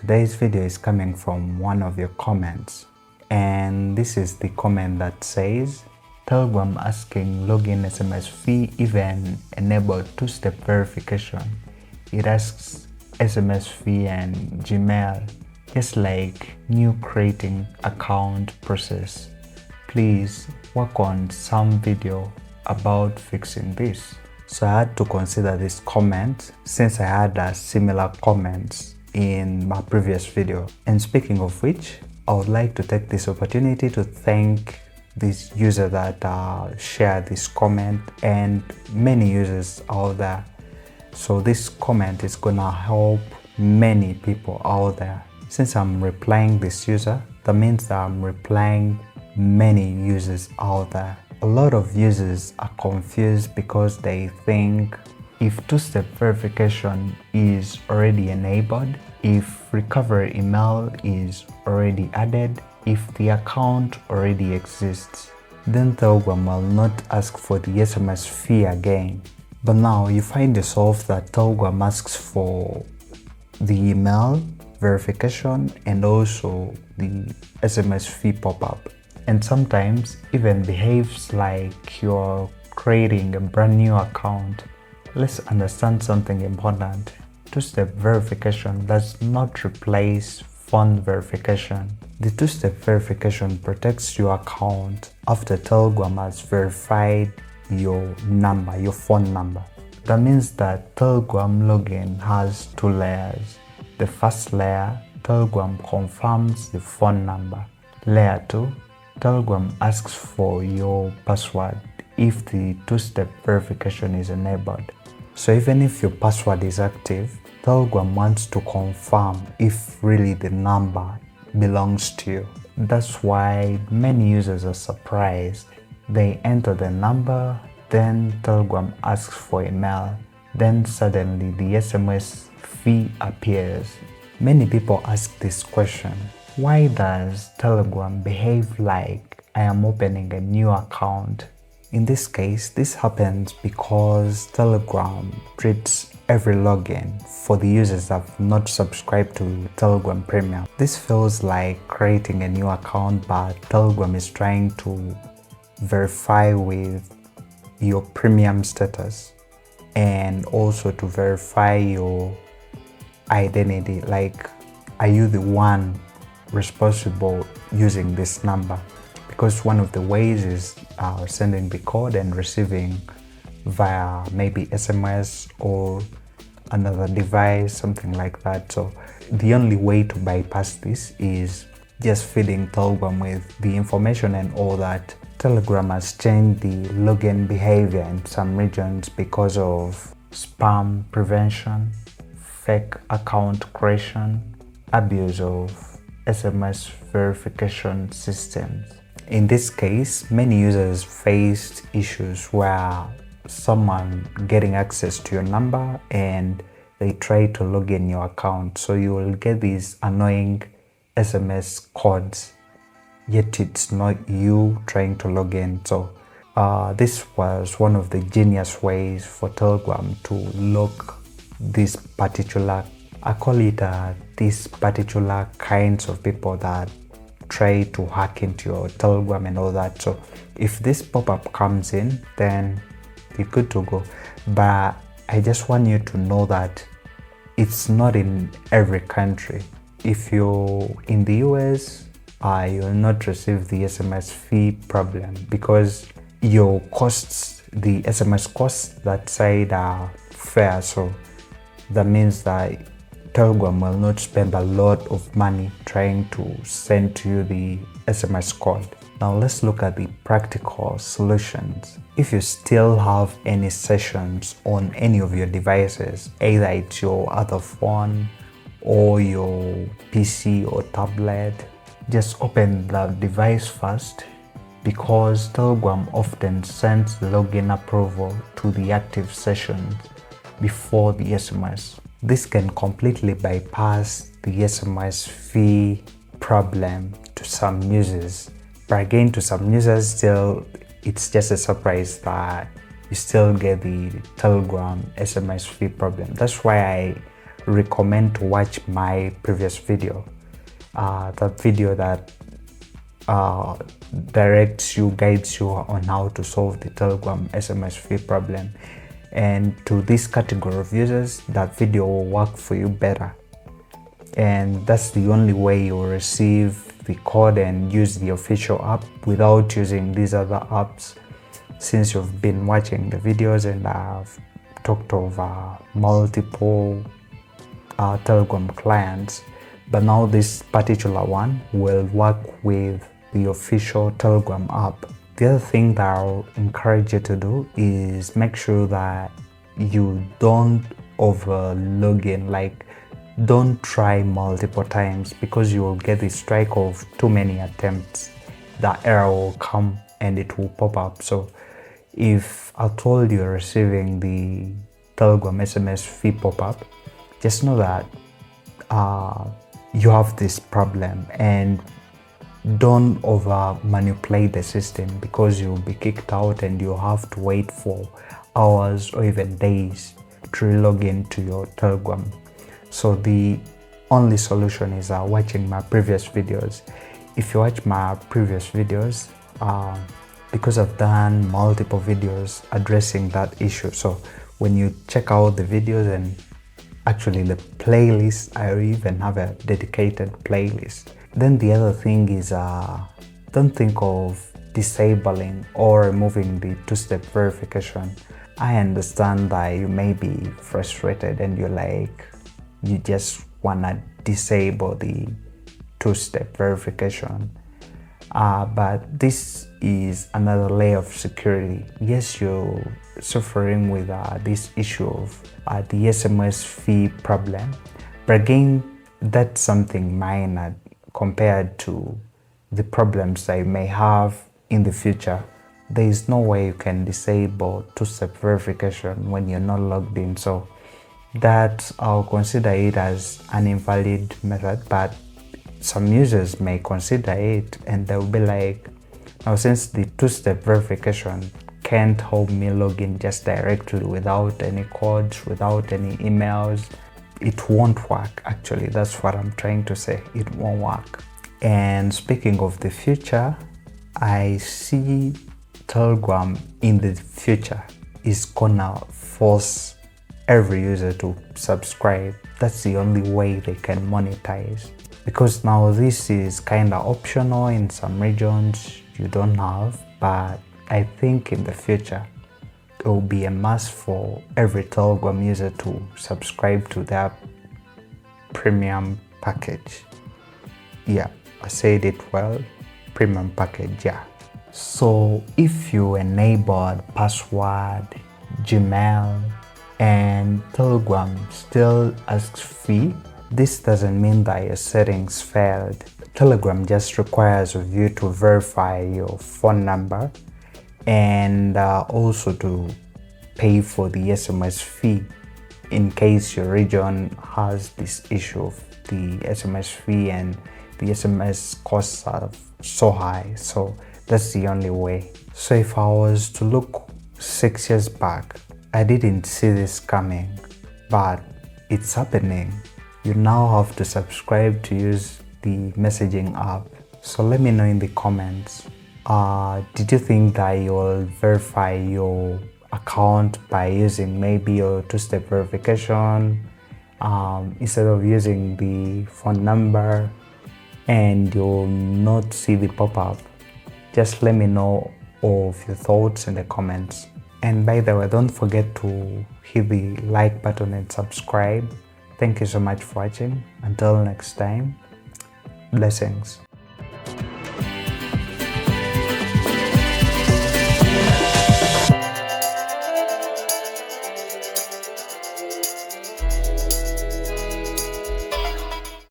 Today's video is coming from one of your comments, and this is the comment that says Telegram asking login SMS fee even enable two-step verification. It asks SMS fee and Gmail, just like new creating account process. Please work on some video about fixing this. So I had to consider this comment since I had a similar comments in my previous video. And speaking of which, I would like to take this opportunity to thank this user that shared this comment and many users out there. So this comment is gonna help many people out there. Since I'm replying this user, that means that I'm replying many users out there. A lot of users are confused because they think if two-step verification is already enabled, if recovery email is already added, if the account already exists, then Telegram will not ask for the SMS fee again. But now you find yourself that Telegram asks for the email verification and also the SMS fee pop-up, and sometimes even behaves like you're creating a brand new account. Let's understand something important. Two-step verification does not replace phone verification. The two-step verification protects your account after Telegram has verified your number, your phone number. That means that Telegram login has two layers. The first layer, Telegram confirms the phone number. Layer 2, Telegram asks for your password if the two-step verification is enabled. So even if your password is active, Telegram wants to confirm if really the number belongs to you. That's why many users are surprised. They enter the number, then Telegram asks for email, then suddenly the SMS fee appears. Many people ask this question: why does Telegram behave like I am opening a new account? In this case, this happens because Telegram treats every login for the users that have not subscribed to Telegram Premium. This feels like creating a new account, but Telegram is trying to verify with your premium status and also to verify your identity, like are you the one responsible using this number? Because one of the ways is sending the code and receiving via maybe SMS or another device, something like that. So the only way to bypass this is just feeding Telegram with the information and all that. Telegram has changed the login behavior in some regions because of spam prevention, fake account creation, abuse of SMS verification systems. In this case, many users faced issues where someone getting access to your number and they try to log in your account. So you will get these annoying SMS codes, yet it's not you trying to log in. So this was one of the genius ways for Telegram to lock this particular, I call it these particular kinds of people that try to hack into your Telegram and all that. So if this pop-up comes in, then you're good to go. But I just want you to know that it's not in every country. If you're in the US, you'll not receive the SMS fee problem because your costs, the SMS costs that side are fair. So that means that Telegram will not spend a lot of money trying to send to you the SMS code. Now let's look at the practical solutions. If you still have any sessions on any of your devices, either it's your other phone or your PC or tablet, just open the device first, because Telegram often sends the login approval to the active sessions before the SMS. This can completely bypass the SMS fee problem to some users. But again, to some users, still, it's just a surprise that you still get the Telegram SMS fee problem. That's why I recommend to watch my previous video, the video that guides you on how to solve the Telegram SMS fee problem. And to this category of users, that video will work for you better. And that's the only way you'll receive the code and use the official app without using these other apps. Since you've been watching the videos and I've talked of multiple Telegram clients, but now this particular one will work with the official Telegram app. The other thing that I'll encourage you to do is make sure that you don't over log in, like don't try multiple times, because you will get the strike of too many attempts. The error will come and it will pop up. So if at all you're receiving the Telegram SMS fee pop-up, just know that you have this problem, and don't over manipulate the system, because you'll be kicked out and you'll have to wait for hours or even days to log into your Telegram. So the only solution is watching my previous videos. If you watch my previous videos, because I've done multiple videos addressing that issue, so when you check out the videos and actually the playlist, I even have a dedicated playlist. Then the other thing is, don't think of disabling or removing the two-step verification. I understand that you may be frustrated and you just wanna disable the two-step verification. But this is another layer of security. Yes, you're suffering with this issue of the SMS fee problem, but again, that's something minor compared to the problems that you may have in the future. There is no way you can disable two-step verification when you're not logged in. So that I'll consider it as an invalid method, but some users may consider it and they'll be like, now since the two-step verification can't help me log in just directly without any codes, without any emails, it won't work. Actually, that's what I'm trying to say. It won't work. And speaking of the future, I see Telegram in the future is gonna force every user to subscribe. That's the only way they can monetize, because now this is kind of optional in some regions you don't have, but I think in the future it will be a must for every Telegram user to subscribe to their premium package. Yeah, I said it well, premium package, yeah. So if you enabled password, Gmail, and Telegram still asks fee, this doesn't mean that your settings failed. Telegram just requires of you to verify your phone number and also to pay for the SMS fee in case your region has this issue of the SMS fee and the SMS costs are so high. So that's the only way. So if I was to look 6 years back, I didn't see this coming, but it's happening. You now have to subscribe to use the messaging app. So let me know in the comments, did you think that you'll verify your account by using maybe your two-step verification instead of using the phone number, and you'll not see the pop-up? Just let me know of your thoughts in the comments. And by the way, don't forget to hit the like button and subscribe. Thank you so much for watching. Until next time, blessings.